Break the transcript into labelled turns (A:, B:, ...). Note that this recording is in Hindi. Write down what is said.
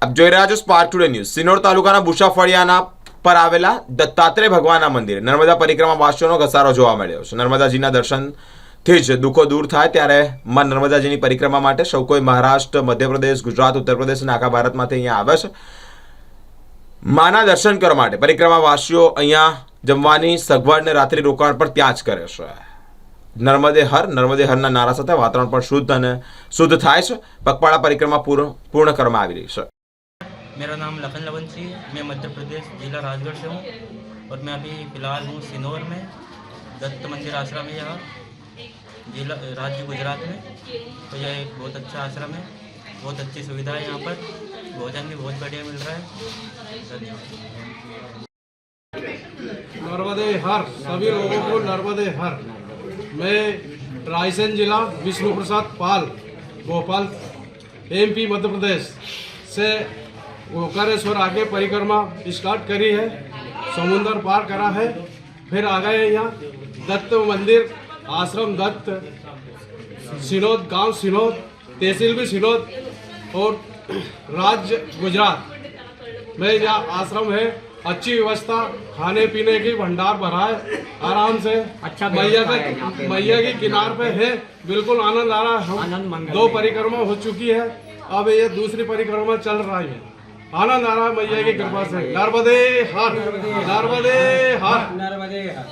A: આપ જોઈ રહ્યા છો સ્પાર્ક ટુડે ન્યૂઝ। સિનોર તાલુકાના બુશા ફળિયાના પર આવેલા દત્તાત્રેય ભગવાનના મંદિરે નર્મદા પરિક્રમા વાસીઓનો ઘસારો જોવા મળ્યો છે। નર્મદાજીના દર્શનથી જ દુઃખો દૂર થાય ત્યારે માં નર્મદાજીની પરિક્રમા માટે સૌ કોઈ મહારાષ્ટ્ર, મધ્યપ્રદેશ, ગુજરાત, ઉત્તર પ્રદેશ અને આખા ભારતમાંથી અહીંયા આવે છે માના દર્શન કરવા માટે। પરિક્રમા વાસીઓ અહીંયા જમવાની સગવડ અને રાત્રિ રોકાણ પણ ત્યાં જ કરે છે। નર્મદે હરના નારા સાથે વાતાવરણ પણ શુદ્ધ થાય છે। પગપાળા પરિક્રમા પૂર્ણ કરવામાં આવી રહી છે।
B: मेरा नाम लखन लवंशी है। मैं मध्य प्रदेश जिला राजगढ़ से हूँ और मैं अभी फ़िलहाल हूँ सिनोर में दत्त मंदिर आश्रम है, यहाँ जिला राज्य गुजरात में। तो यह एक बहुत अच्छा आश्रम है, बहुत अच्छी सुविधा है यहाँ पर, भोजन भी बहुत बढ़िया मिल रहा है। धन्यवाद।
C: नर्मदे हर सभी लोगों को नर्मदे हर। मैं रायसेन जिला विष्णु प्रसाद पाल भोपाल MP मध्य प्रदेश से ओंकारेश्वर आगे परिक्रमा स्टार्ट करी है, समुंदर पार करा है, फिर आ गए यहाँ दत्त मंदिर आश्रम दत्त सिनोद गांव सिनोद तहसील भी सिनोद और राज्य गुजरात में यहाँ आश्रम है। अच्छी व्यवस्था, खाने पीने की भंडार भरा है, आराम से अच्छा मैया की किनार पे है, बिल्कुल आनंद आ रहा है। 2 परिक्रमा हो चुकी है, अब ये दूसरी परिक्रमा चल रहा है। आनंद आ रहा है मैया की कृपा से। नर्मदे हर, नर्मदे हर, नर्मदे हर।